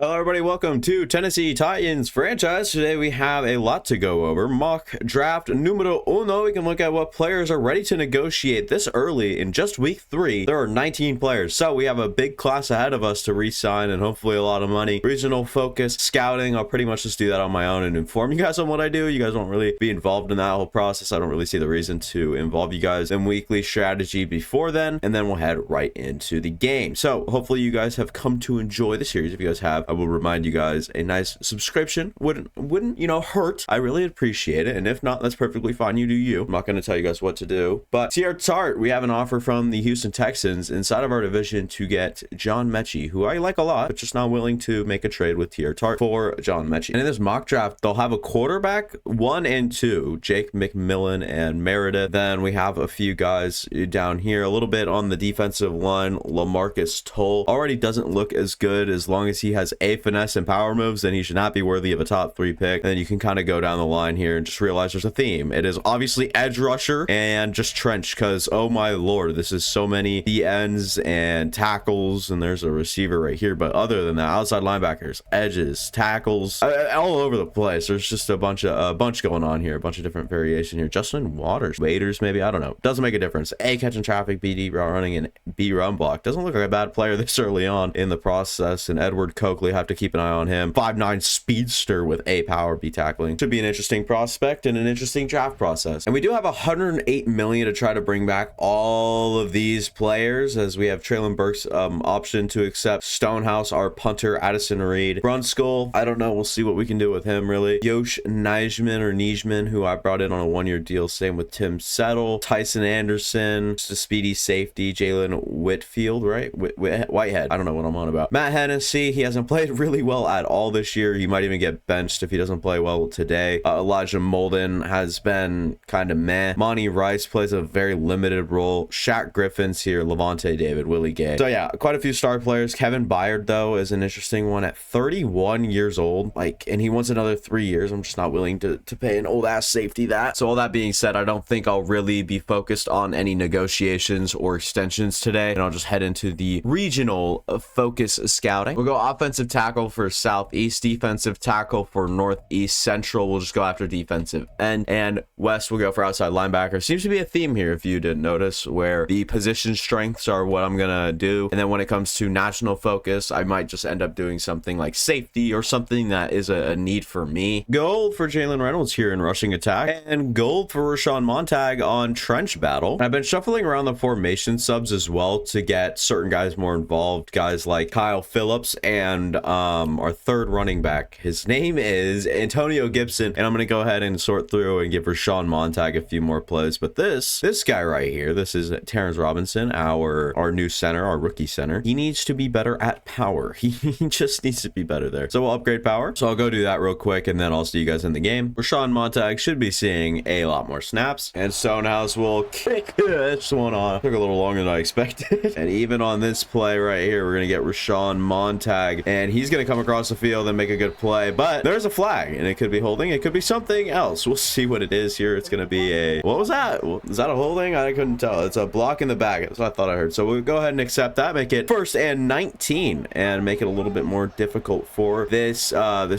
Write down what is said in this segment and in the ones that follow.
Hello everybody, welcome to Tennessee Titans franchise. Today we have a lot to go over. Mock draft numero uno. We can look at what players are ready to negotiate this early in just week 3. There are 19 players, so we have a big class ahead of us to re-sign and hopefully a lot of money. Regional focus, scouting, I'll pretty much just do that on my own and inform you guys on what I do. You guys won't really be involved in that whole process. I don't really see the reason to involve you guys in weekly strategy before then, and then we'll head right into the game. So hopefully you guys have come to enjoy the series. If you guys have, I will remind you guys a nice subscription wouldn't hurt. I really appreciate it, and if not, that's perfectly fine. You do you. I'm not going to tell you guys what to do, but TR Tart, we have an offer from the Houston Texans inside of our division to get John Mechie, who I like a lot, but just not willing to make a trade with TR Tart for John Mechie. And in this mock draft, they'll have a quarterback 1 and 2, Jake McMillan and Meredith. Then we have a few guys down here, a little bit on the defensive line. LaMarcus Toll already doesn't look as good. As long as he has a finesse and power moves, then he should not be worthy of a top 3 pick. And then you can kind of go down the line here and just realize there's a theme. It is obviously edge rusher and just trench, because oh my lord, this is so many D ends and tackles, and there's a receiver right here. But other than that, outside linebackers, edges, tackles, all over the place. There's just a bunch going on here, a bunch of different variation here. Justin Waiters, maybe, I don't know. Doesn't make a difference. A, catching traffic, BD running, and B, run block. Doesn't look like a bad player this early on in the process. And Edward Coakley, have to keep an eye on him. 5'9" speedster with A power, B tackling. Should be an interesting prospect and an interesting draft process. And we do have $108 million to try to bring back all of these players, as we have Traylon Burks option to accept Stonehouse, our punter, Addison Reed, Brunskill. I don't know. We'll see what we can do with him, really. Yosh Nijman, who I brought in on a 1-year deal. Same with Tim Settle, Tyson Anderson, just a speedy safety, Jalen Whitfield, right? Whitehead. I don't know what I'm on about. Matt Hennessy, he hasn't played really well at all this year. He might even get benched if he doesn't play well today. Elijah Molden has been kind of meh. Monty Rice plays a very limited role. Shaq Griffin's here. Levante David, Willie Gay. So yeah, quite a few star players. Kevin Byard, though, is an interesting one at 31 years old. And he wants another 3 years. I'm just not willing to pay an old ass safety that. So all that being said, I don't think I'll really be focused on any negotiations or extensions today, and I'll just head into the regional focus scouting. We'll go offensive tackle for Southeast, defensive tackle for Northeast, Central we'll just go after defensive end, and West will go for outside linebacker. Seems to be a theme here, if you didn't notice, where the position strengths are what I'm gonna do, and then when it comes to national focus, I might just end up doing something like safety or something that is a need for me. Gold for Jalen Reynolds here in rushing attack, and gold for Rashawn Montag on trench battle. I've been shuffling around the formation subs as well to get certain guys more involved, guys like Kyle Phillips and our third running back. His name is Antonio Gibson, and I'm gonna go ahead and sort through and give Rashawn Montag a few more plays. But this guy right here, this is Terrence Robinson, our new center, our rookie center. He needs to be better at power. He just needs to be better there. So we'll upgrade power. So I'll go do that real quick, and then I'll see you guys in the game. Rashawn Montag should be seeing a lot more snaps, and Stonehouse will kick this one off. Took a little longer than I expected. And even on this play right here, we're gonna get Rashawn Montag, and he's gonna come across the field and make a good play. But there's a flag, and it could be holding, it could be something else. We'll see what it is here. It's gonna be a, what was that? Is that a holding? I couldn't tell. It's a block in the back. That's what I thought I heard. So we'll go ahead and accept that, make it 1st and 19, and make it a little bit more difficult for this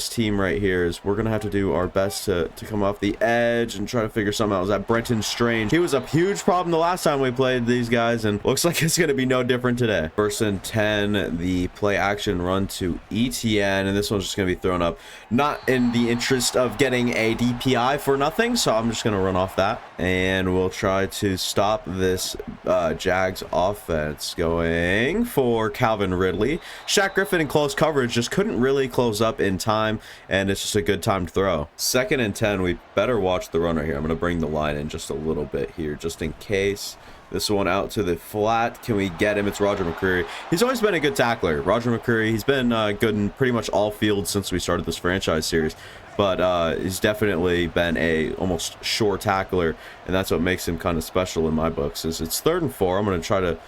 team right here. Is we're gonna have to do our best to come off the edge and try to figure something out. Was that Brenton Strange? He was a huge problem the last time we played these guys, and looks like it's gonna be no different today. 1st and 10, the play action run to ETN, and this one's just gonna be thrown up, not in the interest of getting a DPI for nothing, so I'm just gonna run off that, and we'll try to stop this Jags offense. Going for Calvin Ridley. Shaq Griffin in close coverage just couldn't really close up in time, and it's just a good time to throw. 2nd and 10, we better watch the runner here. I'm gonna bring the line in just a little bit here, just in case. This one out to the flat. Can we get him? It's Roger McCreary. He's always been a good tackler. Roger McCreary, he's been good in pretty much all fields since we started this franchise series. But he's definitely been a almost sure tackler, and that's what makes him kind of special in my books. Is it's 3rd and 4. I'm going to try to,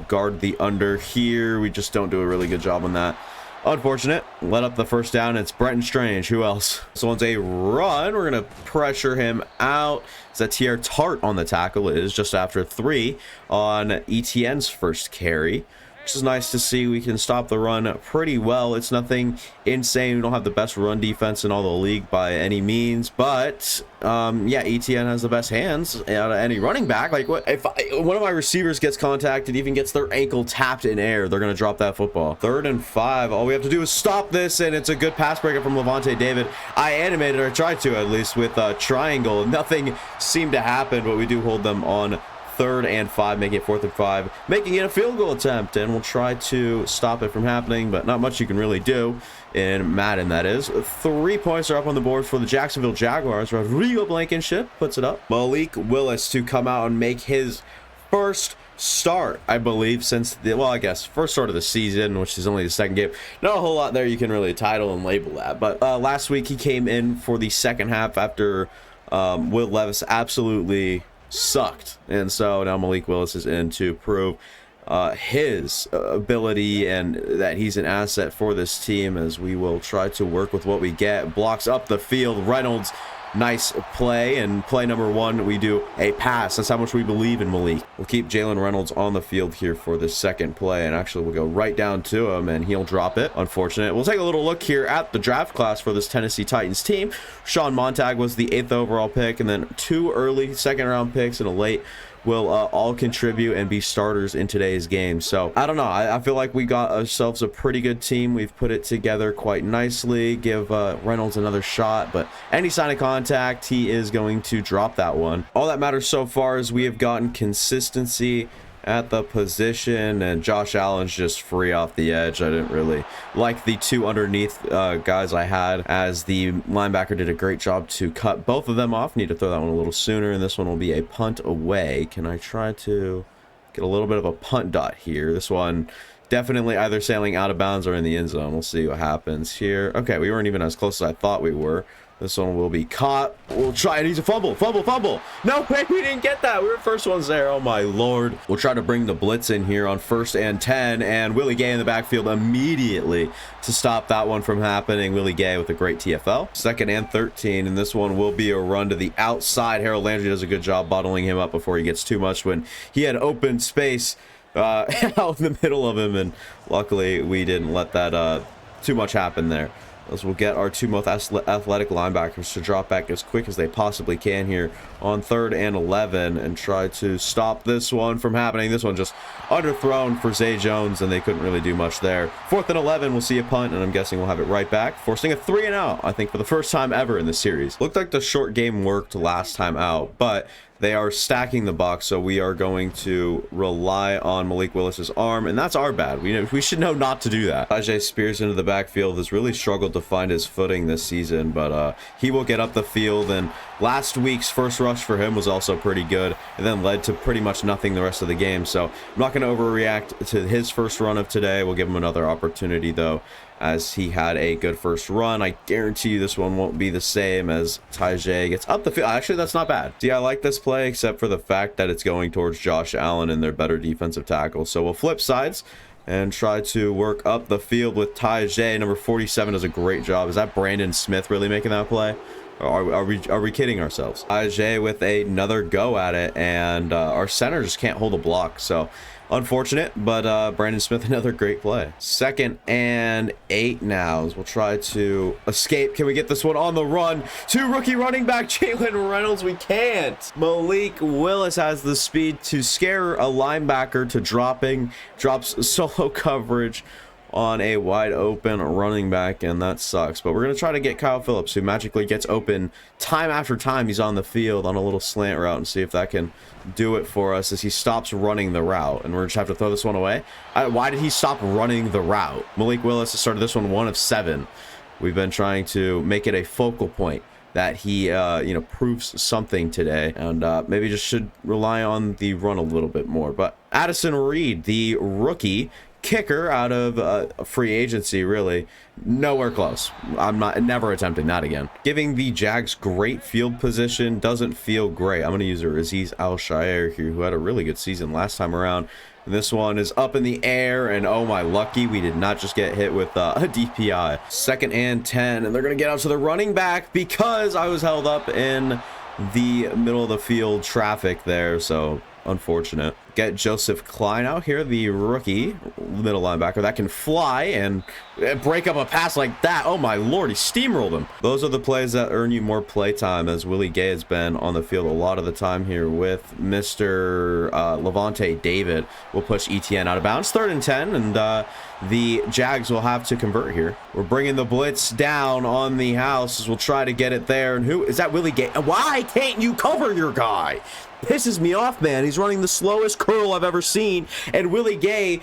guard the under here. We just don't do a really good job on that. Unfortunate. Let up the first down. It's Brenton Strange. Who else? This one's a run. We're going to pressure him out. Is that TR Tart on the tackle? It is just after 3 on ETN's first carry. which is nice to see. We can stop the run pretty well. It's nothing insane. We don't have the best run defense in all the league by any means, but yeah, ETN has the best hands out of any running back. Like, what if one of my receivers gets contacted, even gets their ankle tapped in air, they're gonna drop that football. 3rd and 5. All we have to do is stop this, and it's a good pass breakup from Levante David. I animated, or tried to at least, with a triangle. Nothing seemed to happen, but we do hold them on 3rd and 5, making it 4th and 5, making it a field goal attempt, and we'll try to stop it from happening, but not much you can really do in Madden, that is. 3 points are up on the board for the Jacksonville Jaguars. Rodrigo Blankenship puts it up. Malik Willis to come out and make his first start, I believe, since the, well, I guess first start of the season, which is only the 2nd game. Not a whole lot there you can really title and label that, but last week he came in for the 2nd half after Will Levis absolutely sucked, and so now Malik Willis is in to prove his ability and that he's an asset for this team, as we will try to work with what we get. Blocks up the field. Reynolds, nice play, and play number 1, we do a pass. That's how much we believe in Malik. We'll keep Jalen Reynolds on the field here for the 2nd play, and actually we'll go right down to him and he'll drop it. Unfortunate. We'll take a little look here at the draft class for this Tennessee Titans team. Sean Montag was the 8th overall pick, and then 2 early 2nd round picks and a late will all contribute and be starters in today's game. So I don't know, I feel like we got ourselves a pretty good team. We've put it together quite nicely. Give Reynolds another shot, but any sign of contact, he is going to drop that one. All that matters so far is we have gotten consistency at the position, and Josh Allen's just free off the edge. I didn't really like the 2 underneath guys I had, as the linebacker did a great job to cut both of them off. Need to throw that one a little sooner, and this one will be a punt away. Can I try to get a little bit of a punt dot here? This one definitely either sailing out of bounds or in the end zone. We'll see what happens here. Okay, we weren't even as close as I thought we were. This one will be caught. We'll try it. He's a fumble. No way, we didn't get that. We were first ones there. Oh my lord. We'll try to bring the blitz in here on 1st and 10, and Willie Gay in the backfield immediately to stop that one from happening. Willie Gay with a great TFL. 2nd and 13, and this one will be a run to the outside. Harold Landry does a good job bottling him up before he gets too much when he had open space out in the middle of him, and luckily we didn't let that too much happen there, as we'll get our 2 most athletic linebackers to drop back as quick as they possibly can here on 3rd and 11 and try to stop this one from happening. This one just underthrown for Zay Jones, and they couldn't really do much there. 4th and 11, we'll see a punt, and I'm guessing we'll have it right back, forcing a 3 and out, I think, for the first time ever in this series. Looked like the short game worked last time out, but they are stacking the box, so we are going to rely on Malik Willis's arm, and that's our bad. We should know not to do that. Tajay Spears into the backfield has really struggled to find his footing this season, but he will get up the field, and last week's first rush for him was also pretty good, and then led to pretty much nothing the rest of the game, so I'm not going to overreact to his first run of today. We'll give him another opportunity, though, as he had a good first run. I guarantee you this one won't be the same as Tajay gets up the field. Actually, that's not bad. See, I like this play, except for the fact that it's going towards Josh Allen and their better defensive tackle. So we'll flip sides and try to work up the field with Tajay. Number 47 does a great job. Is that Brandon Smith really making that play? Or are we kidding ourselves? Tajay with another go at it, and our center just can't hold a block. So unfortunate, but Brandon Smith, another great play. 2nd and 8 now, as we'll try to escape. Can we get this one on the run to rookie running back Jalen Reynolds? We can't. Malik Willis has the speed to scare a linebacker to drops solo coverage on a wide open running back, and that sucks. But we're going to try to get Kyle Phillips, who magically gets open time after time he's on the field on a little slant route, and see if that can do it for us as he stops running the route. And we're just have to throw this one away. Why did he stop running the route? Malik Willis has started this one 1 of 7. We've been trying to make it a focal point that he proves something today, and maybe just should rely on the run a little bit more. But Addison Reed, the rookie kicker out of free agency, really nowhere close. I'm never attempting that again. Giving the Jags great field position doesn't feel great. I'm going to use a Aziz Al-Shaair here, who had a really good season last time around. And this one is up in the air, and oh my lucky, we did not just get hit with a DPI. 2nd and 10, and they're going to get out to the running back because I was held up in the middle of the field traffic there, so unfortunate. get Joseph Klein out here, the rookie middle linebacker that can fly and break up a pass like that. Oh my lord, he steamrolled him. Those are the plays that earn you more play time, as Willie Gay has been on the field a lot of the time here with Mr. Levante David. Will push ETN out of bounds. 3rd and 10, and the Jags will have to convert here. We're bringing the blitz down on the house as we'll try to get it there. And who is that? Willie Gay. Why can't you cover your guy? Pisses me off, man. He's running the slowest curl I've ever seen, and Willie Gay,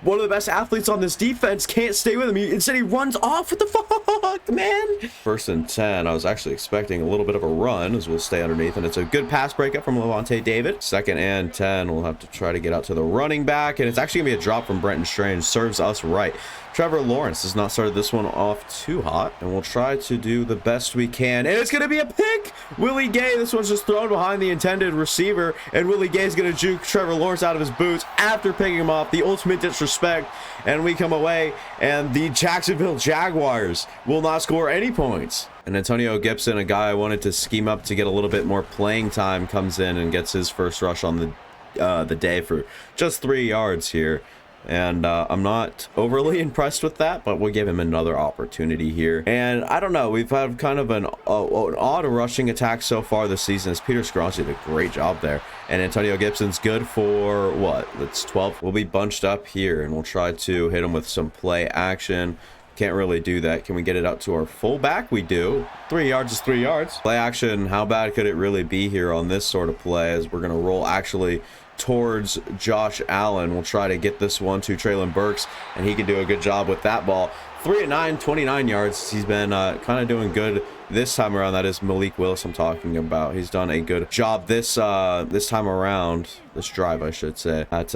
one of the best athletes on this defense, can't stay with him. Instead, he runs off. What the fuck, man? 1st and 10. I was actually expecting a little bit of a run, as we'll stay underneath, and it's a good pass breakup from Levante David. 2nd and 10. We'll have to try to get out to the running back, and it's actually gonna be a drop from Brenton Strange. Serves us right. Trevor Lawrence has not started this one off too hot, and we'll try to do the best we can, and it's going to be a pick. Willie Gay, this one's just thrown behind the intended receiver, and Willie Gay is going to juke Trevor Lawrence out of his boots after picking him off. The ultimate disrespect, and we come away, and the Jacksonville Jaguars will not score any points. And Antonio Gibson, a guy I wanted to scheme up to get a little bit more playing time, comes in and gets his first rush on the day for just 3 yards here. And I'm not overly impressed with that, but we'll give him another opportunity here. And I don't know, we've had kind of an odd rushing attack so far this season, as Peter Skronsky did a great job there. And Antonio Gibson's good for, what, that's 12. We'll be bunched up here, and we'll try to hit him with some play action. Can't really do that. Can we get it out to our fullback? We do. 3 yards is 3 yards. Play action, how bad could it really be here on this sort of play, as we're going to roll actually towards Josh Allen. We'll try to get this one to Traylon Burks, and he can do a good job with that ball. 3 and 9, 29 yards. He's been kind of doing good this time around. That is Malik Willis I'm talking about. He's done a good job this time around, this drive I should say, at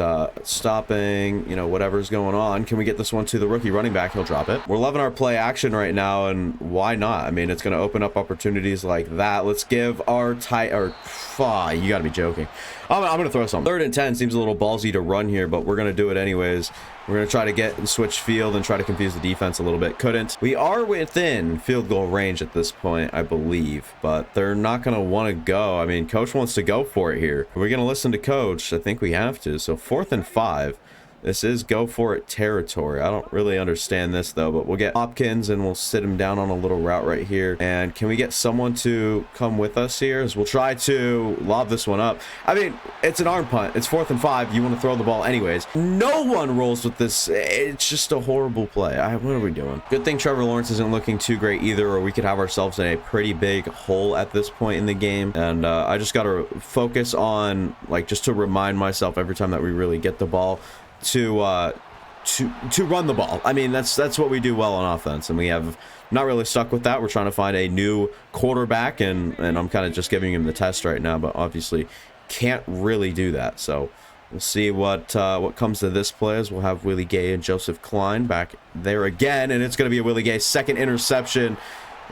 stopping, you know, whatever's going on. Can we get this one to the rookie running back? He'll drop it. We're loving our play action right now, and why not? I mean, it's going to open up opportunities like that. Let's give our you gotta be joking. I'm gonna throw some. 3rd and 10 seems a little ballsy to run here, but we're gonna do it anyways. We're gonna try to get and switch field and try to confuse the defense a little bit. Couldn't. We are within field goal range at this point, I believe, but they're not gonna want to go. I mean, coach wants to go for it here. We're gonna listen to coach. I think we have to. So 4th and 5. This is go for it territory. I don't really understand this though, but we'll get Hopkins and we'll sit him down on a little route right here. And can we get someone to come with us here as we'll try to lob this one up? I mean, it's an arm punt. It's 4th and 5. You want to throw the ball anyways. No one rolls with this. It's just a horrible play. What are we doing? Good thing Trevor Lawrence isn't looking too great either, or we could have ourselves in a pretty big hole at this point in the game. And I just got to focus on, like, just to remind myself every time that we really get the ball, to run the ball. I mean, that's what we do well on offense, and we have not really stuck with that. We're trying to find a new quarterback, and I'm kind of just giving him the test right now, but obviously can't really do that. So we'll see what comes to this play, as we'll have Willie Gay and Joseph Klein back there again, and it's going to be a Willie Gay second interception.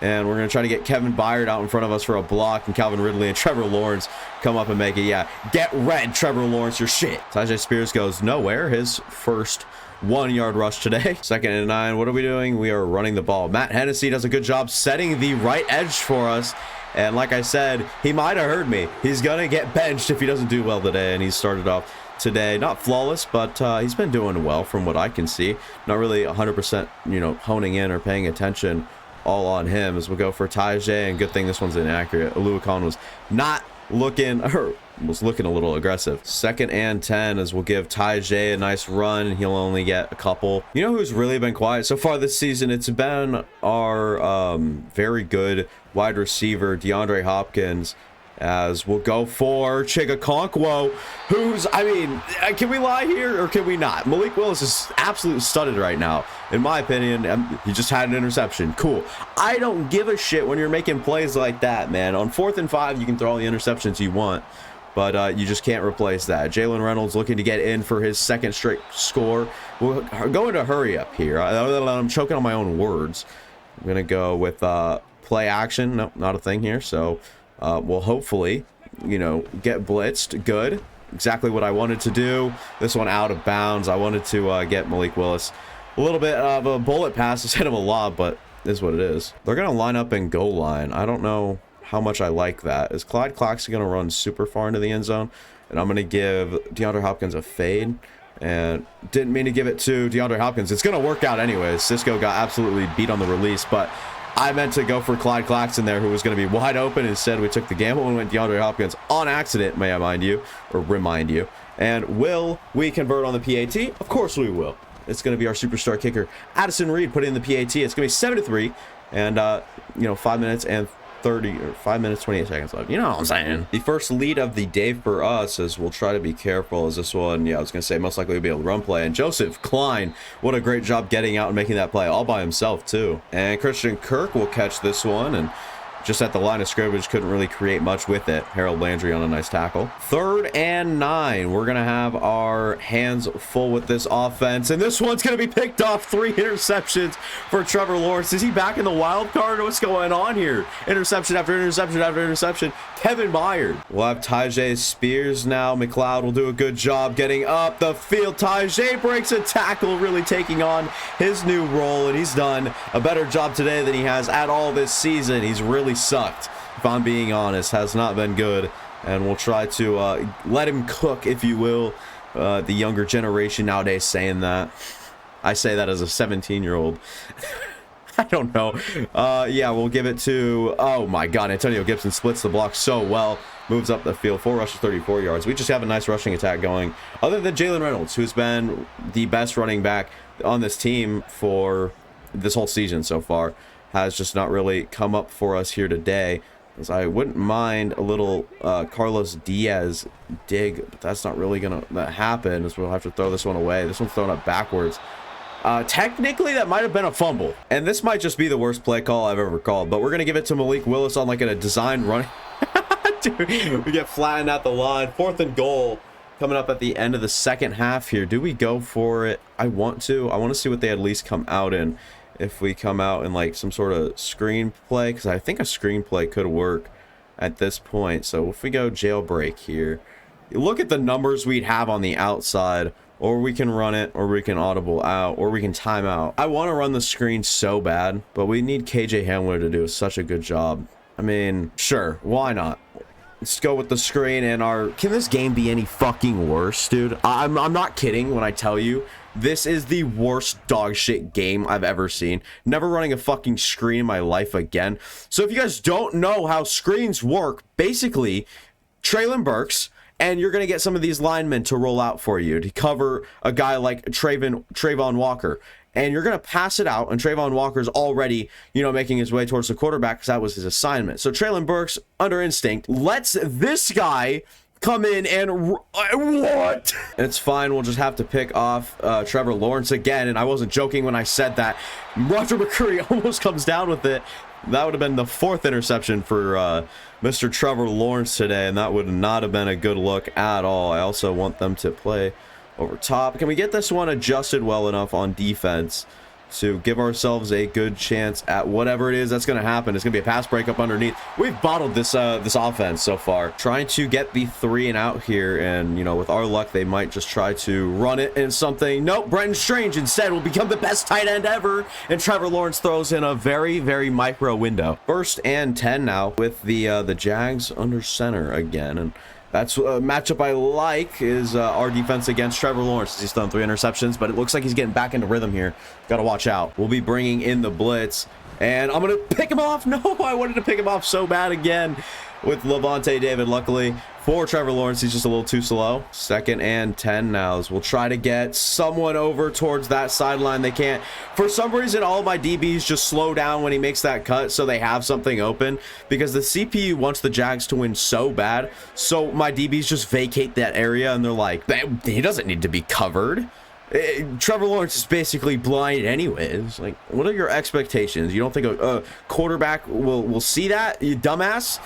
And we're going to try to get Kevin Byard out in front of us for a block, and Calvin Ridley and Trevor Lawrence come up and make it. Yeah, get red, Trevor Lawrence, your shit. Tyjae Spears goes nowhere. His first 1 yard rush today. 2nd and 9. What are we doing? We are running the ball. Matt Hennessy does a good job setting the right edge for us. And like I said, he might have heard me. He's going to get benched if he doesn't do well today. And he started off today, not flawless, but he's been doing well from what I can see. Not really 100%, you know, honing in or paying attention all on him, as we'll go for Tyjae, and good thing this one's inaccurate. Oluokun was not looking, or was looking a little aggressive. 2nd and 10, as we'll give Tyjae a nice run, and he'll only get a couple. You know who's really been quiet so far this season? It's been our very good wide receiver, DeAndre Hopkins, as we'll go for Chigakonkwo, who's, I mean, can we lie here or can we not? Malik Willis is absolutely studded right now, in my opinion. He just had an interception. Cool. I don't give a shit when you're making plays like that, man. On 4th and 5, you can throw all the interceptions you want, but you just can't replace that. Jalen Reynolds looking to get in for his second straight score. We're going to hurry up here. I'm choking on my own words. I'm going to go with play action. No, not a thing here, so we'll hopefully, you know, get blitzed. Good. Exactly what I wanted to do. This one out of bounds. I wanted to get Malik Willis a little bit of a bullet pass instead of a lob, but it is what it is. They're going to line up in goal line. I don't know how much I like that. Is Clyde Claxton going to run super far into the end zone? And I'm going to give DeAndre Hopkins a fade. And didn't mean to give it to DeAndre Hopkins. It's going to work out anyways. Cisco got absolutely beat on the release, but I meant to go for Clyde Claxton there, who was going to be wide open. Instead, we took the gamble and went DeAndre Hopkins on accident, may I mind you, or remind you. And will we convert on the PAT? Of course we will. It's going to be our superstar kicker, Addison Reed, put in the PAT. It's going to be 7-3, and, 5 minutes and 5 minutes, 28 seconds left. You know what I'm saying? The first lead of the day for us, as we'll try to be careful, is this one. Yeah, I was going to say most likely we'll be able to run play. And Joseph Klein, what a great job getting out and making that play all by himself, too. And Christian Kirk will catch this one, and just at the line of scrimmage, couldn't really create much with it. Harold Landry on a nice tackle. 3rd and 9. We're going to have our hands full with this offense. And this one's going to be picked off. 3 interceptions for Trevor Lawrence. Is he back in the wild card? What's going on here? Interception after interception after interception. Kevin Byard. We'll have Tyjae Spears now. McLeod will do a good job getting up the field. Tyjae breaks a tackle, really taking on his new role. And he's done a better job today than he has at all this season. He's really sucked, if I'm being honest. Has not been good, and we'll try to let him cook, if you will. The younger generation nowadays saying that. I say that as a 17-year-old. I don't know. Yeah, we'll give it to, oh my god, Antonio Gibson splits the block so well, moves up the field, 4 rushes, 34 yards. We just have a nice rushing attack going, other than Jalen Reynolds, who's been the best running back on this team for this whole season so far. Has just not really come up for us here today. As I wouldn't mind a little Carlos Diaz dig, but that's not really going to happen, as we'll have to throw this one away. This one's thrown up backwards. Technically, that might have been a fumble. And this might just be the worst play call I've ever called, but we're going to give it to Malik Willis on like a designed run. Dude, we get flattened at the line. 4th and goal coming up at the end of the second half here. Do we go for it? I want to. I want to see what they at least come out in. If we come out in like some sort of screenplay, because I think a screenplay could work at this point. So if we go jailbreak here, look at the numbers we'd have on the outside, or we can run it, or we can audible out, or we can time out. I want to run the screen so bad, but we need KJ Hamler to do such a good job. I mean, sure, why not? Let's go with the screen and our... Can this game be any fucking worse, dude? I'm not kidding when I tell you this is the worst dog shit game I've ever seen. Never running a fucking screen in my life again. So if you guys don't know how screens work, basically, Traylon Burks, and you're going to get some of these linemen to roll out for you to cover a guy like Trayvon Walker. And you're going to pass it out, and Trayvon Walker's already, making his way towards the quarterback because that was his assignment. So Traylon Burks, under instinct, lets this guy come in and what? It's fine. We'll just have to pick off Trevor Lawrence again. And I wasn't joking when I said that. Roger McCreary almost comes down with it. That would have been the 4th interception for Mr. Trevor Lawrence today, and that would not have been a good look at all. I also want them to play over top. Can we get this one adjusted well enough on defense to give ourselves a good chance at whatever it is that's going to happen? It's going to be a pass breakup underneath. We've bottled this this offense so far. Trying to get the 3 and out here, and with our luck, they might just try to run it in something. Nope, Brenton Strange instead will become the best tight end ever, and Trevor Lawrence throws in a very, very micro window. 1st and 10 now with the Jags under center again, and that's a matchup I like, is our defense against Trevor Lawrence. He's thrown 3 interceptions, but it looks like he's getting back into rhythm here. Got to watch out. We'll be bringing in the blitz, and I'm going to pick him off. No, I wanted to pick him off so bad again with Levante David. Luckily for Trevor Lawrence, he's just a little too slow. 2nd and 10 now, as we'll try to get someone over towards that sideline. They can't. For some reason, all of my DBs just slow down when he makes that cut, so they have something open, because the CPU wants the Jags to win so bad. So my DBs just vacate that area, and they're like, he doesn't need to be covered. Trevor Lawrence is basically blind anyways. Like, what are your expectations? You don't think a quarterback will see that, you dumbass?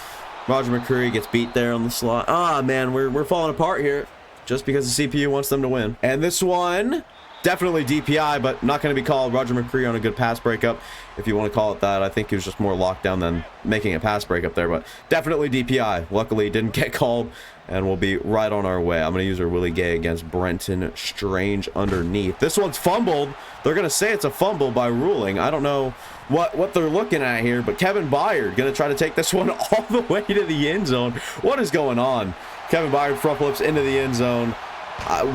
Roger McCreary gets beat there on the slot. Ah, man, we're falling apart here just because the CPU wants them to win. And this one, definitely DPI, but not going to be called. Roger McCreary on a good pass breakup, if you want to call it that. I think he was just more locked down than making a pass breakup there, but definitely DPI. Luckily, didn't get called, and we'll be right on our way. I'm going to use our Willie Gay against Brenton Strange underneath. This one's fumbled. They're going to say it's a fumble by ruling. I don't know what they're looking at here, but Kevin Byard going to try to take this one all the way to the end zone. What is going on? Kevin Byard front flips into the end zone.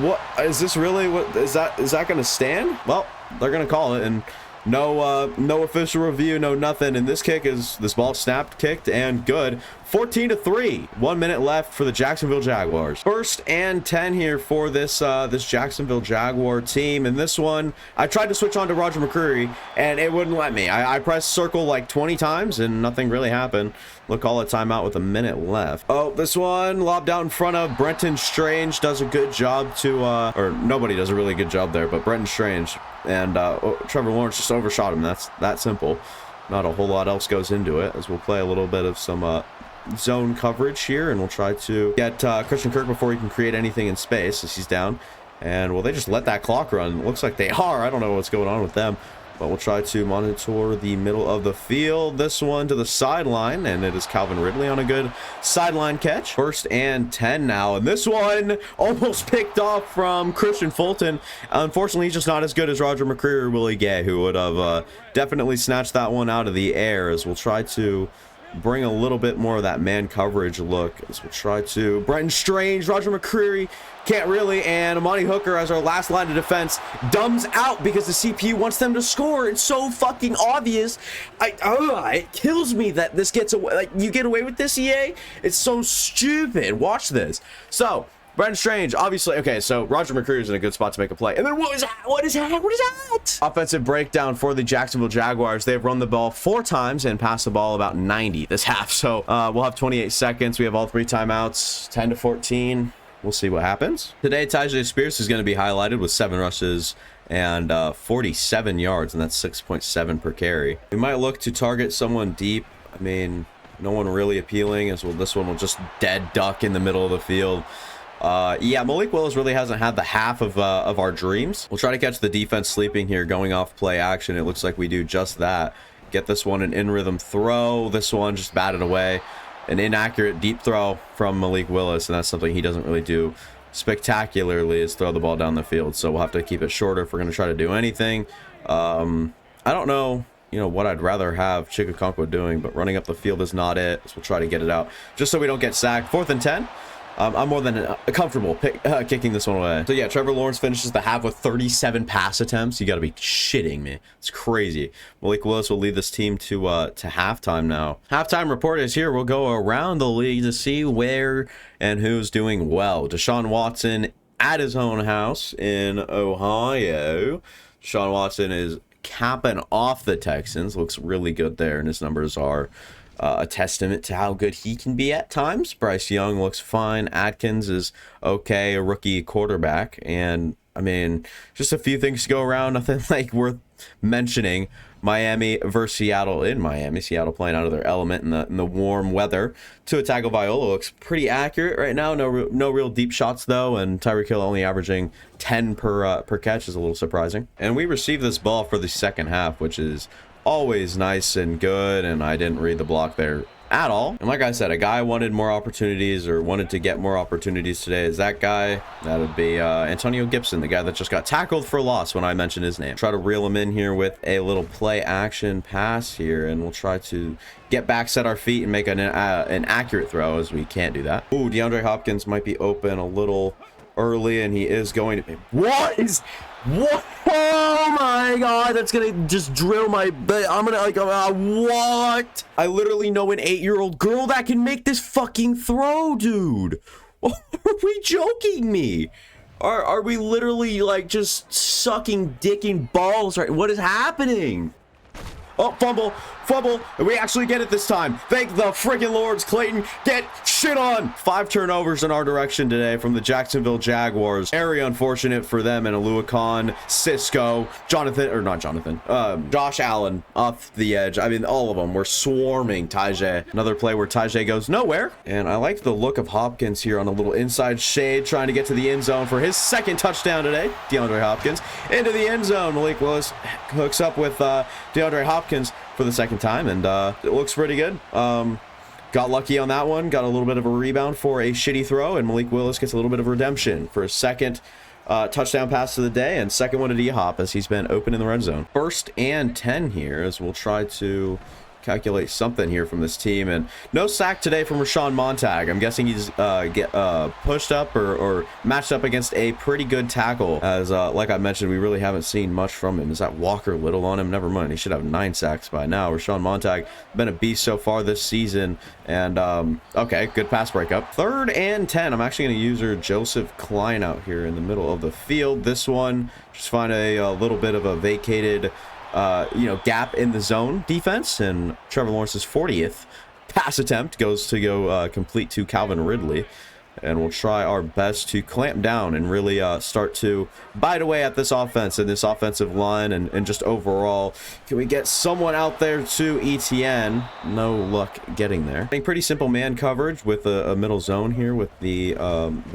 What is this really? What is that? Is that going to stand? Well, they're going to call it, and no official review, no nothing. And this ball snapped, kicked, and good. 14-3. 1 minute left for the Jacksonville Jaguars. 1st and 10 here for this Jacksonville Jaguar team. And this one, I tried to switch on to Roger McCreary, and it wouldn't let me. I pressed circle like 20 times, and nothing really happened. Look, call a timeout with a minute left. Oh, this one lobbed out in front of Brenton Strange. Does a good job to, or nobody does a really good job there, but Brenton Strange. And Trevor Lawrence just overshot him. That's that simple. Not a whole lot else goes into it, as we'll play a little bit of some zone coverage here, and we'll try to get Christian Kirk before he can create anything in space as he's down. And will they just let that clock run? It looks like they are. I don't know what's going on with them, but we'll try to monitor the middle of the field. This one to the sideline, and it is Calvin Ridley on a good sideline catch. 1st and 10 now, and this one almost picked off from Christian Fulton. Unfortunately, he's just not as good as Roger McCreary or Willie Gay, who would have definitely snatched that one out of the air. As we'll try to bring a little bit more of that man coverage look, as we'll try to Brenton Strange, Roger McCreary can't really, and Amani Hooker as our last line of defense dumbs out because the CPU wants them to score. It's so fucking obvious. It kills me that this gets away. Like, you get away with this, EA? It's so stupid. Watch this. So Brenton Strange, obviously, okay, so Roger McCreary is in a good spot to make a play. And then what is that? What is that? Offensive breakdown for the Jacksonville Jaguars. They've run the ball 4 times and passed the ball about 90 this half. So we'll have 28 seconds. We have all 3 timeouts, 10-14. We'll see what happens. Today, Tyjae Spears is going to be highlighted with 7 rushes and 47 yards, and that's 6.7 per carry. We might look to target someone deep. I mean, no one really appealing, as well. This one will just dead duck in the middle of the field. Yeah, Malik Willis really hasn't had the half of our dreams. We'll try to catch the defense sleeping here, going off play action. It looks like we do just that. Get this one an in-rhythm throw. This one just batted away. An inaccurate deep throw from Malik Willis, and that's something he doesn't really do spectacularly, is throw the ball down the field. So we'll have to keep it shorter if we're going to try to do anything. I don't know, what I'd rather have Chikakonkwo doing, but running up the field is not it. So we'll try to get it out just so we don't get sacked. 4th and 10. I'm more than comfortable kicking this one away. So yeah, Trevor Lawrence finishes the half with 37 pass attempts. You got to be shitting me. It's crazy. Malik Willis will lead this team to halftime now. Halftime report is here. We'll go around the league to see where and who's doing well. Deshaun Watson at his own house in Ohio. Deshaun Watson is capping off the Texans. Looks really good there, and his numbers are a testament to how good he can be at times. Bryce Young looks fine. Atkins is okay, a rookie quarterback. And, I mean, just a few things to go around. Nothing like worth mentioning. Miami versus Seattle in Miami. Seattle playing out of their element in the warm weather. Tua Tagovailoa looks pretty accurate right now. No real deep shots, though. And Tyreek Hill only averaging 10 per catch is a little surprising. And we received this ball for the second half, which is always nice and good, and I didn't read the block there at all. And like I said, a guy wanted more opportunities, or wanted to get more opportunities today. Is that guy? That would be Antonio Gibson, the guy that just got tackled for loss when I mentioned his name. Try to reel him in here with a little play action pass here, and we'll try to get back, set our feet, and make an accurate throw, as we can't do that. Ooh, DeAndre Hopkins might be open a little early, and he is going to be. What? Oh my god, that's gonna just drill my. I'm gonna what? I literally know an 8-year-old girl that can make this fucking throw, dude. Are we joking me? Are we literally like just sucking dick in balls? Right? What is happening? Oh, fumble. And we actually get it this time. Thank the freaking Lords. Clayton, get shit on. 5 turnovers in our direction today from the Jacksonville Jaguars. Very unfortunate for them. And Aluakon, Cisco, Josh Allen off the edge. I mean, all of them were swarming Tyjae. Another play where Tyjae goes nowhere. And I like the look of Hopkins here on a little inside shade, trying to get to the end zone for his 2nd touchdown today. DeAndre Hopkins into the end zone. Malik Willis hooks up with DeAndre Hopkins for the 2nd time, and it looks pretty good. Got lucky on that one, got a little bit of a rebound for a shitty throw, and Malik Willis gets a little bit of redemption for his 2nd touchdown pass of the day, and 2nd one to D-Hop as he's been open in the red zone. 1st and 10 here, as we'll try to calculate something here from this team. And no sack today from Rashawn Montag. I'm guessing he's pushed up or matched up against a pretty good tackle, as like I mentioned, we really haven't seen much from him. Is that Walker Little on him? Never mind, he should have 9 sacks by now. Rashawn Montag been a beast so far this season. And okay, good pass breakup. 3rd and 10. I'm actually going to use Joseph Klein out here in the middle of the field. This one, just find a little bit of a vacated gap in the zone defense, and Trevor Lawrence's 40th pass attempt goes to complete to Calvin Ridley. And we'll try our best to clamp down and really start to bite away at this offense and this offensive line, and just overall, can we get someone out there to ETN? No luck getting there. Pretty simple man coverage with a middle zone here with the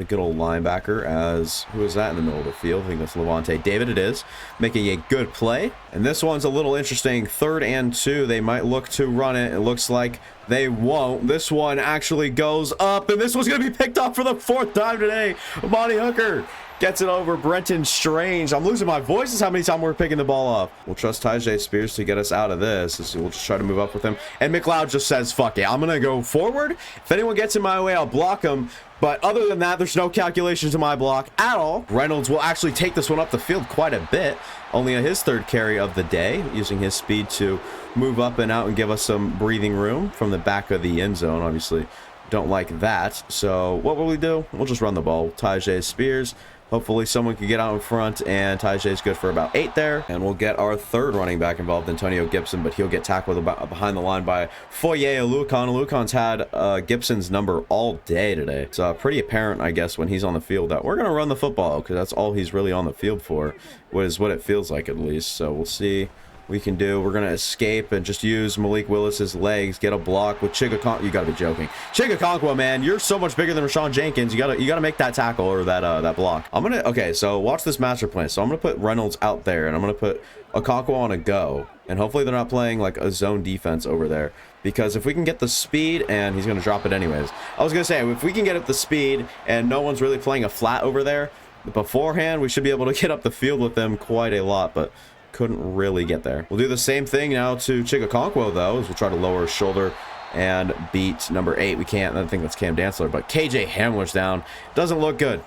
good old linebacker. As who is that in the middle of the field? I think that's Levante David. It is making a good play. And this one's a little interesting. 3rd and 2. They might look to run it. It looks like they won't. This one actually goes up, and this one's going to be picked up for the 4th time today. Amani Hooker gets it over Brenton Strange. I'm losing my voice. This is how many times we're picking the ball up. We'll trust Tyjae Spears to get us out of this. We'll just try to move up with him. And McLeod just says, fuck it, I'm going to go forward. If anyone gets in my way, I'll block him. But other than that, there's no calculation to my block at all. Reynolds will actually take this one up the field quite a bit. Only his 3rd carry of the day, using his speed to move up and out and give us some breathing room from the back of the end zone. Obviously, don't like that. So what will we do? We'll just run the ball. Tyjae Spears. Hopefully someone can get out in front, and Tyjae's good for about 8 there. And we'll get our 3rd running back involved, Antonio Gibson, but he'll get tackled behind the line by Foye Oluokun. Oluokun's had Gibson's number all day today. It's pretty apparent, I guess, when he's on the field that we're going to run the football, because that's all he's really on the field for, is what it feels like at least. So we'll see. We can do. We're going to escape and just use Malik Willis's legs, get a block with Chigakonkwo. You got to be joking. Chigakonkwo, man, you're so much bigger than Rashawn Jenkins. You got to make that tackle or that block. I'm going to, okay, so watch this master plan. So I'm going to put Reynolds out there, and I'm going to put Okonkwo on a go. And hopefully they're not playing like a zone defense over there, because if we can get the speed, and he's going to drop it anyways. I was going to say, if we can get up the speed and no one's really playing a flat over there beforehand, we should be able to get up the field with them quite a lot, but couldn't really get there. We'll do the same thing now to Chigakonkwo, though, as we'll try to lower his shoulder and beat number 8. We can't. I think that's Cam Dantzler, but KJ Hamler's down. Doesn't look good.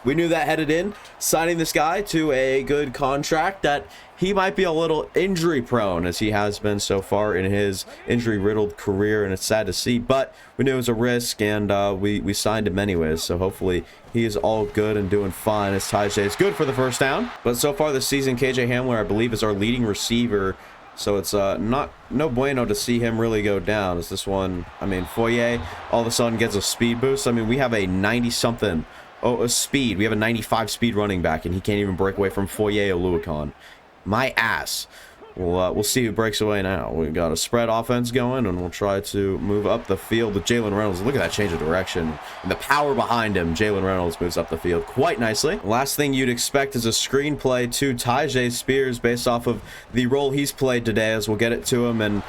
We knew that headed in, signing this guy to a good contract, that he might be a little injury prone, as he has been so far in his injury riddled career, and it's sad to see, but we knew it was a risk, and we signed him anyways. So hopefully he is all good and doing fine, as Tyjae is good for the 1st down. But so far this season, KJ Hamler, I believe, is our leading receiver. So it's no bueno to see him really go down. Is this one, I mean, Foye all of a sudden gets a speed boost. I mean, we have a 90-something, a speed. We have a 95 speed running back, and he can't even break away from Foye Oluokun. My ass. We'll see who breaks away now. We've got a spread offense going, and we'll try to move up the field with Jalen Reynolds. Look at that change of direction and the power behind him. Jalen Reynolds moves up the field quite nicely. Last thing you'd expect is a screenplay to Tyjae Spears based off of the role he's played today, as we'll get it to him. And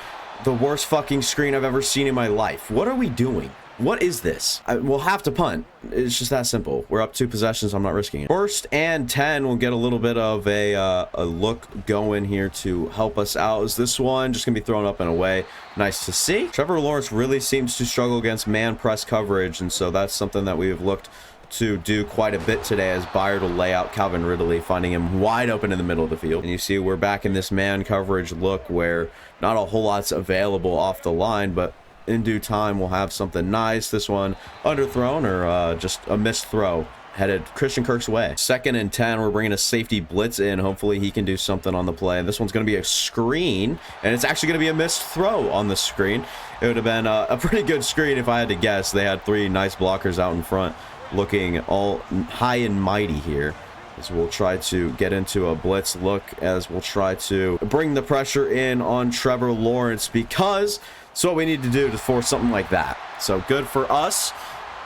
the worst fucking screen I've ever seen in my life. What are we doing? What is this? We'll have to punt. It's just that simple. We're up 2 possessions. I'm not risking it. 1st and 10. We'll get a little bit of a look going here to help us out. Is this one just going to be thrown up and away? Nice to see. Trevor Lawrence really seems to struggle against man press coverage, and so that's something that we have looked to do quite a bit today, as Byard will lay out Calvin Ridley, finding him wide open in the middle of the field. And you see we're back in this man coverage look where not a whole lot's available off the line, but in due time we'll have something nice. This one underthrown, or just a missed throw headed Christian Kirk's way. 2nd and 10. We're bringing a safety blitz in. Hopefully he can do something on the play. This one's going to be a screen, and it's actually going to be a missed throw on the screen. It would have been a pretty good screen if I had to guess. They had 3 nice blockers out in front, looking all high and mighty here. As we'll try to get into a blitz look, as we'll try to bring the pressure in on Trevor Lawrence, because it's what we need to do to force something like that. So good for us.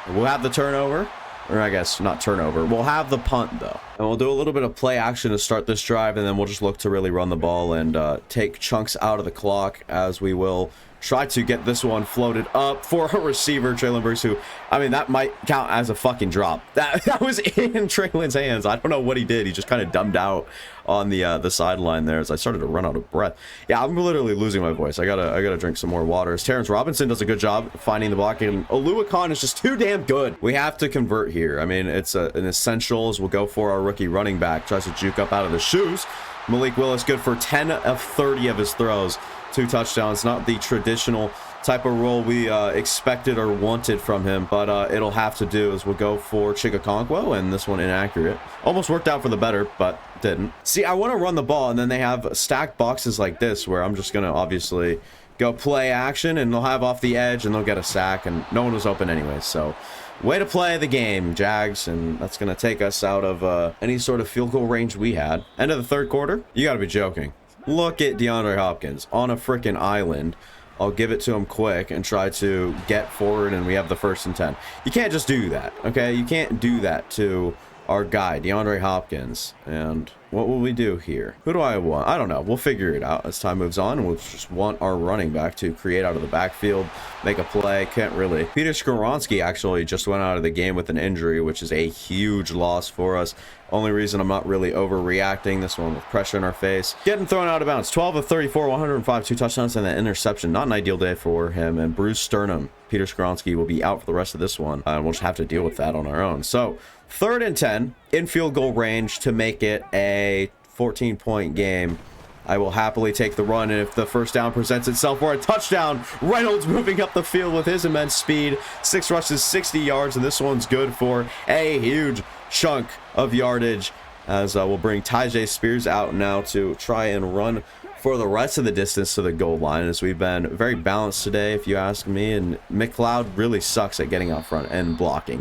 We'll have the turnover, or I guess not turnover. We'll have the punt, though. And we'll do a little bit of play action to start this drive, and then we'll just look to really run the ball and take chunks out of the clock, as we will try to get this one floated up for a receiver, Traylon Burks, who, I mean, that might count as a fucking drop. That was in Traylon's hands. I don't know what he did. He just kind of dumbed out on the sideline there as I started to run out of breath. Yeah, I'm literally losing my voice. I gotta drink some more water. As Terrence Robinson does a good job finding the block, and Oluwakan is just too damn good. We have to convert here. I mean, it's an essential as we'll go for our rookie running back. Tries to juke up out of the shoes. Malik Willis good for 10 of 30 of his throws. 2 touchdowns. Not the traditional type of role we expected or wanted from him, but it'll have to do as we'll go for Chigakonkwo, and this one inaccurate. Almost worked out for the better, but didn't. See, I want to run the ball, and then they have stacked boxes like this where I'm just going to obviously go play action, and they'll have off the edge, and they'll get a sack, and no one was open anyway. So way to play the game, Jags, and that's going to take us out of any sort of field goal range we had. End of the third quarter? You got to be joking. Look at DeAndre Hopkins on a freaking island. I'll give it to him quick and try to get forward, and we have the 1st and 10. You can't just do that, okay? You can't do that to our guy, DeAndre Hopkins. And what will we do here? Who do I want? I don't know. We'll figure it out as time moves on. We'll just want our running back to create out of the backfield, make a play. Can't really. Peter Skoronski actually just went out of the game with an injury, which is a huge loss for us. Only reason I'm not really overreacting. This one with pressure in our face. Getting thrown out of bounds. 12 of 34, 105, 2 touchdowns, and an interception. Not an ideal day for him. And Bruce Sternum, Peter Skoronski, will be out for the rest of this one. We'll just have to deal with that on our own. So 3rd and 10 in field goal range to make it a 14-point game. I will happily take the run, and if the first down presents itself for a touchdown, Reynolds moving up the field with his immense speed. 6 rushes, 60 yards, and this one's good for a huge chunk of yardage, as we'll bring Tyjae Spears out now to try and run for the rest of the distance to the goal line, as we've been very balanced today, if you ask me. And McLeod really sucks at getting out front and blocking.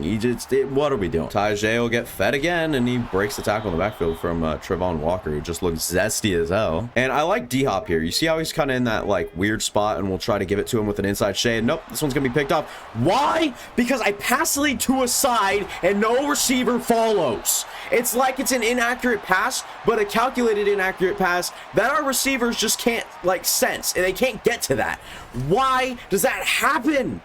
What are we doing? Tyjae will get fed again, and he breaks the tackle in the backfield from Trevon Walker, who just looks zesty as hell. And I like D-Hop here. You see how he's kind of in that like weird spot, and we'll try to give it to him with an inside shade. Nope, this one's gonna be picked off. Why? Because I pass lead to a side and no receiver follows. It's like it's an inaccurate pass, but a calculated inaccurate pass that our receivers just can't like sense, and they can't get to that. Why does that happen?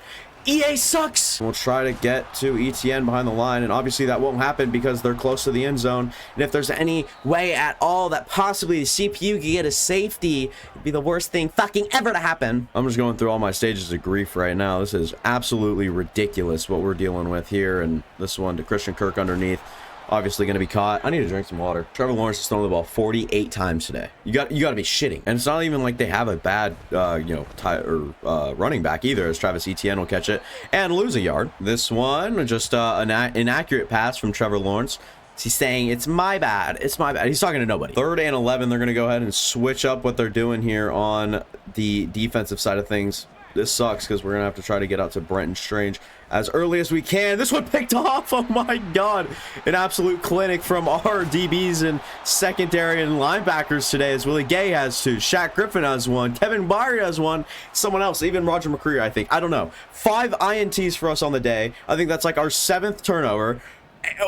EA sucks. We'll try to get to ETN behind the line, and obviously that won't happen because they're close to the end zone. And if there's any way at all that possibly the CPU could get a safety, it'd be the worst thing fucking ever to happen. I'm just going through all my stages of grief right now. This is absolutely ridiculous what we're dealing with here, and this one to Christian Kirk underneath. Obviously going to be caught. I need to drink some water. Trevor Lawrence has thrown the ball 48 times today. You got to be shitting. And it's not even like they have a bad, running back either, as Travis Etienne will catch it and lose a yard. This one, just an inaccurate pass from Trevor Lawrence. He's saying, it's my bad. It's my bad. He's talking to nobody. 3rd and 11. They're going to go ahead and switch up what they're doing here on the defensive side of things. This sucks because we're going to have to try to get out to Brenton Strange as early as we can. This one picked off. Oh my God. An absolute clinic from our DBs and secondary and linebackers today, as Willie Gay has 2. Shaq Griffin has 1. Kevin Byard has 1. Someone else, even Roger McCreary, I think. I don't know. 5 INTs for us on the day. I think that's like our 7th turnover.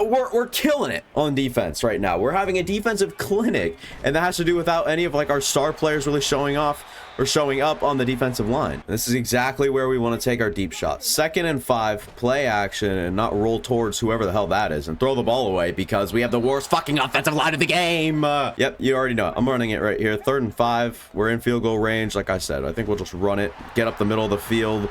We're killing it on defense right now. We're having a defensive clinic, and that has to do without any of like our star players really showing off or showing up on the defensive line. This is exactly where we want to take our deep shots. 2nd and 5, play action, and not roll towards whoever the hell that is and throw the ball away because we have the worst fucking offensive line of the game. Yep, you already know it. I'm running it right here. 3rd and 5, we're in field goal range. Like I said, I think we'll just run it, get up the middle of the field.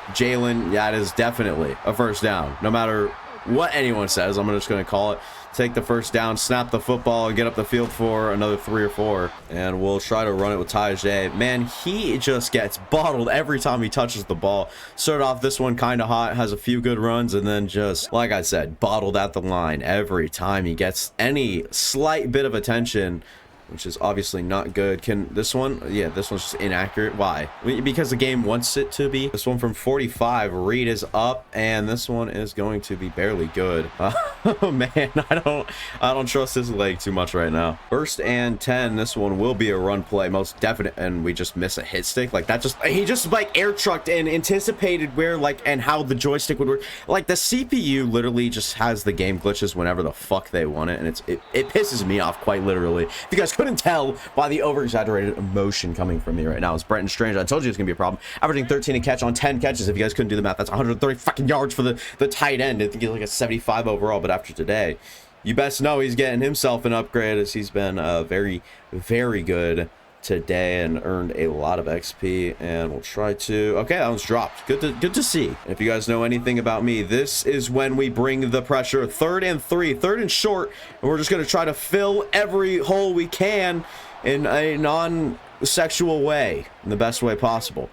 Jalen, yeah, it is definitely a first down. No matter what anyone says, I'm just going to call it. Take the first down, snap the football, and get up the field for another 3 or 4. And we'll try to run it with Tyjae. Man, he just gets bottled every time he touches the ball. Started off this one kind of hot, has a few good runs, and then just, like I said, bottled at the line every time he gets any slight bit of attention. which is obviously not good. Can this one? Yeah, this one's just inaccurate. Why? Because the game wants it to be. This one from 45, Reed is up, and this one is going to be barely good. Oh man, I don't trust his leg too much right now. First and 10. This one will be a run play, most definite, and we just miss a hit stick. Like that, he just like air trucked and anticipated where and how the joystick would work. Like the CPU literally just has the game glitches whenever the fuck they want it, and it pisses me off quite literally. If you guys couldn't tell by the over-exaggerated emotion coming from me right now, it's Brenton Strange. I told you it's gonna be a problem. Averaging 13 a catch on 10 catches. If you guys couldn't do the math, that's 130 fucking yards for the tight end. I think he's like a 75 overall, but after today, you best know he's getting himself an upgrade, as he's been very, very good today and earned a lot of XP. And we'll try to, okay, that one's dropped. Good to see. If you guys know anything about me, this is when we bring the pressure. 3rd and 3, 3rd and short, and we're just going to try to fill every hole we can in a non-sexual way, in the best way possible.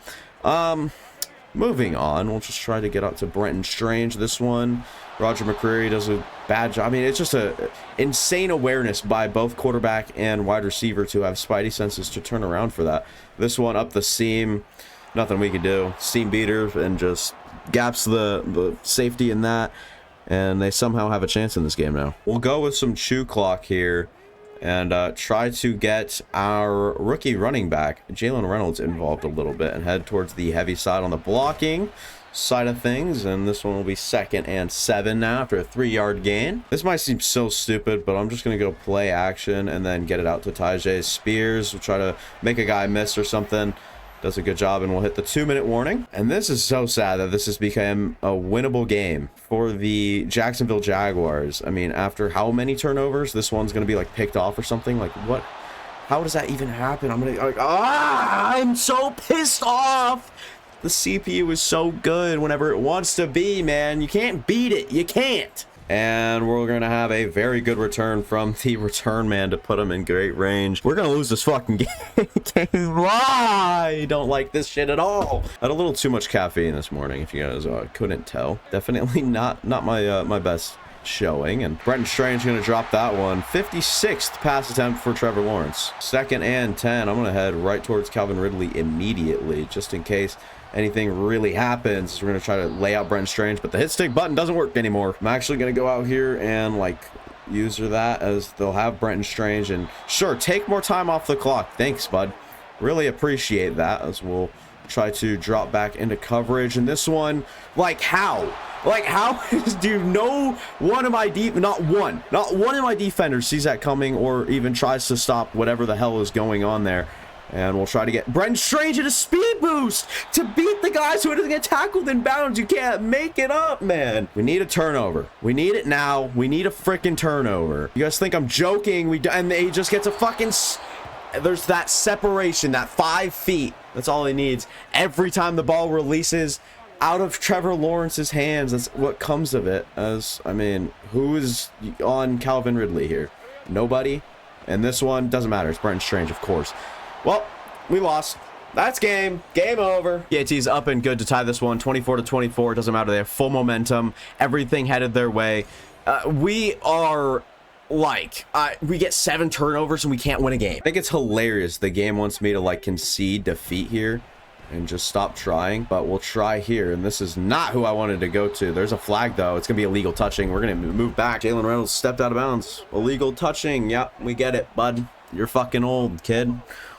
Moving on, we'll just try to get out to Brenton Strange. This one, Roger McCreary does a bad job. I mean, it's just a insane awareness by both quarterback and wide receiver to have spidey senses to turn around for that. This one up the seam, nothing we can do. Seam beater, and just gaps the safety in that, and they somehow have a chance in this game now. We'll go with some chew clock here and try to get our rookie running back, Jalen Reynolds, involved a little bit and head towards the heavy side on the blocking side of things. And this one will be 2nd and 7 now after a 3-yard gain. This might seem so stupid, but I'm just going to go play action and then get it out to Tyjae Spears. We'll try to make a guy miss or something. Does a good job, and we'll hit the 2-minute warning. And this is so sad that this has become a winnable game for the Jacksonville Jaguars. I mean, after how many turnovers? This one's going to be like picked off or something. Like what? How does that even happen? I'm so pissed off. The CPU is so good whenever it wants to be, man. You can't beat it. You can't. And we're going to have a very good return from the return man to put him in great range. We're going to lose this fucking game. I don't like this shit at all. I had a little too much caffeine this morning, if you guys couldn't tell. Definitely not my my best showing. And Brenton Strange going to drop that one. 56th pass attempt for Trevor Lawrence. 2nd and 10. I'm going to head right towards Calvin Ridley immediately, just in case anything really happens. We're going to try to lay out Brenton Strange, but the hit stick button doesn't work anymore. I'm actually going to go out here and use that, as they'll have Brenton Strange. And sure, take more time off the clock. Thanks, bud. Really appreciate that, as we'll try to drop back into coverage. And this one, how do no one of my not one of my defenders sees that coming or even tries to stop whatever the hell is going on there. And we'll try to get Brenton Strange at a speed boost to beat the guys who are going to get tackled in bounds. You can't make it up, man. We need a turnover. We need it now. We need a freaking turnover. You guys think I'm joking? And they just gets a fucking... There's that separation, that 5 feet. That's all he needs. Every time the ball releases out of Trevor Lawrence's hands, that's what comes of it. I mean, who is on Calvin Ridley here? Nobody. And this one, doesn't matter. It's Brenton Strange, of course. Well, we lost. That's game. Game over. PAT's up and good to tie this one. 24-24. Doesn't matter. They have full momentum. Everything headed their way. We are we get 7 turnovers and we can't win a game. I think it's hilarious. The game wants me to concede defeat here and just stop trying, but we'll try here. And this is not who I wanted to go to. There's a flag though. It's gonna be illegal touching. We're gonna move back. Jalen Reynolds stepped out of bounds. Illegal touching. Yep, we get it, bud. You're fucking old, kid.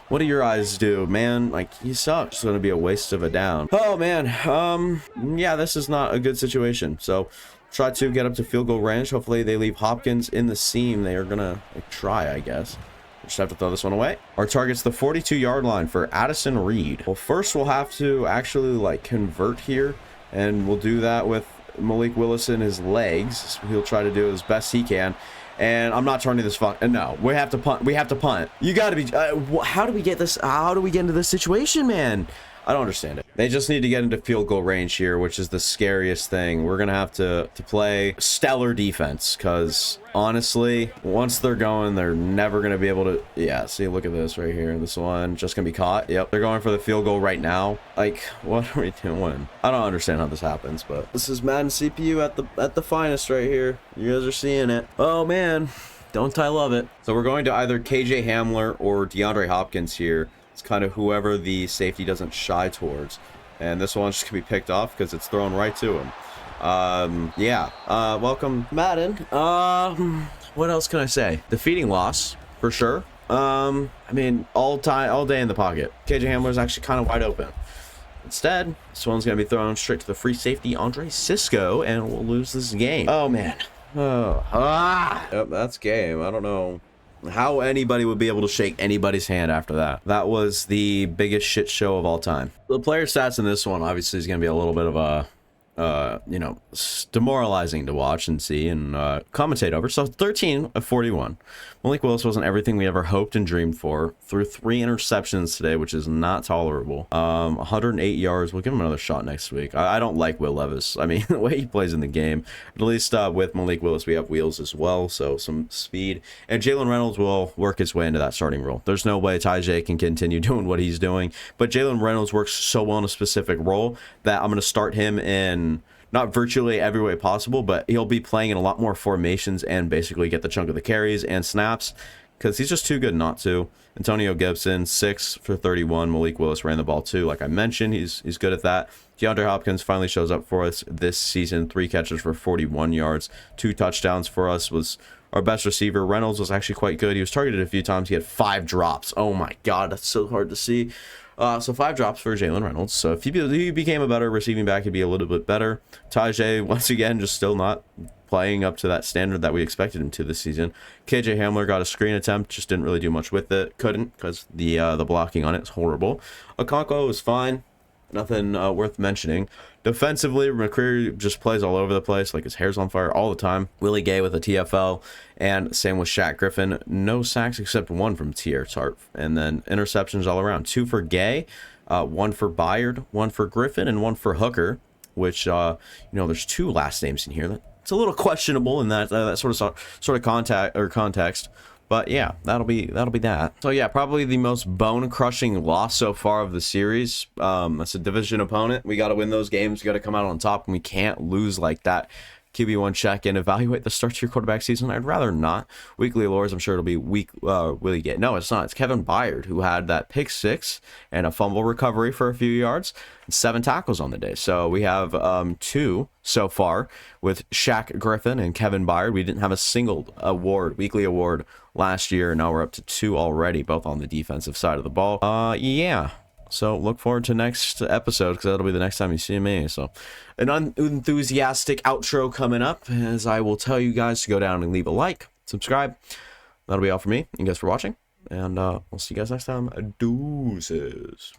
What do your eyes do, man? You suck. It's gonna be a waste of a down. Oh man. Yeah, this is not a good situation. So try to get up to field goal range. Hopefully they leave Hopkins in the seam. They are gonna try, I guess. Just have to throw this one away. Our target's the 42-yard line for Addison Reed. Well, first we'll have to actually convert here, and we'll do that with Malik Willis in his legs. He'll try to do as best he can. And I'm not turning this no, we have to punt. We have to punt. You gotta be, how do we get this? How do we get into this situation, man? I don't understand it. They just need to get into field goal range here, which is the scariest thing. We're gonna have to play stellar defense, because honestly, once they're going, they're never gonna be able to. Yeah, see, look at this right here. This one just gonna be caught. Yep, they're going for the field goal right now. What are we doing? I don't understand how this happens, but this is Madden CPU at the finest right here. You guys are seeing it. Oh man, Don't I love it? So we're going to either KJ Hamler or DeAndre Hopkins here. It's kind of whoever the safety doesn't shy towards. And this one's just going to be picked off because it's thrown right to him. Yeah. Welcome, Madden. What else can I say? Defeating loss, for sure. I mean, all day in the pocket. KJ Hamler's actually kind of wide open. Instead, this one's going to be thrown straight to the free safety, Andre Cisco, and we'll lose this game. Oh, man. Yep, that's game. I don't know how anybody would be able to shake anybody's hand after that. That was the biggest shit show of all time. The player stats in this one, obviously, is going to be a little bit of a you know, demoralizing to watch and see and commentate over. So 13 of 41. Malik Willis wasn't everything we ever hoped and dreamed for. Threw 3 interceptions today, which is not tolerable. 108 yards. We'll give him another shot next week. I don't like Will Levis. I mean, the way he plays in the game. At least with Malik Willis, we have wheels as well, so some speed. And Jalen Reynolds will work his way into that starting role. There's no way Tyjae can continue doing what he's doing, but Jalen Reynolds works so well in a specific role that I'm going to start him in not virtually every way possible, but he'll be playing in a lot more formations and basically get the chunk of the carries and snaps because he's just too good not to. Antonio Gibson, 6 for 31. Malik Willis ran the ball too. Like I mentioned, he's good at that. DeAndre Hopkins finally shows up for us this season. 3 catches for 41 yards. 2 touchdowns for us. Was our best receiver. Reynolds was actually quite good. He was targeted a few times. He had 5 drops. Oh my God, that's so hard to see. So 5 drops for Jalen Reynolds. So if he became a better receiving back, he'd be a little bit better. Tyjae, once again, just still not playing up to that standard that we expected him to this season. KJ Hamler got a screen attempt, just didn't really do much with it. Couldn't because the blocking on it is horrible. Okonkwo was fine. Nothing worth mentioning. Defensively, McCreary just plays all over the place, like his hair's on fire all the time. Willie Gay with a TFL, and same with Shaq Griffin. No sacks except 1 from Tier Tart, and then interceptions all around. 2 for Gay, 1 for Byard, 1 for Griffin, and 1 for Hooker. Which you know, there's 2 last names in here. It's a little questionable in that sort of context. But yeah, that'll be that. So yeah, probably the most bone-crushing loss so far of the series. That's a division opponent. We got to win those games. We got to come out on top, and we can't lose like that. QB1 check and evaluate the start to your quarterback season. I'd rather not. Weekly awards, I'm sure it'll be Willie Gay. No, it's not. It's Kevin Byard, who had that pick 6 and a fumble recovery for a few yards and 7 tackles on the day. So we have 2 so far with Shaq Griffin and Kevin Byard. We didn't have a single weekly award last year. Now we're up to 2 already, both on the defensive side of the ball. Yeah. So look forward to next episode because that'll be the next time you see me. So an unenthusiastic outro coming up as I will tell you guys to go down and leave a like, subscribe. That'll be all for me. Thank you guys for watching, and we'll see you guys next time. Deuces.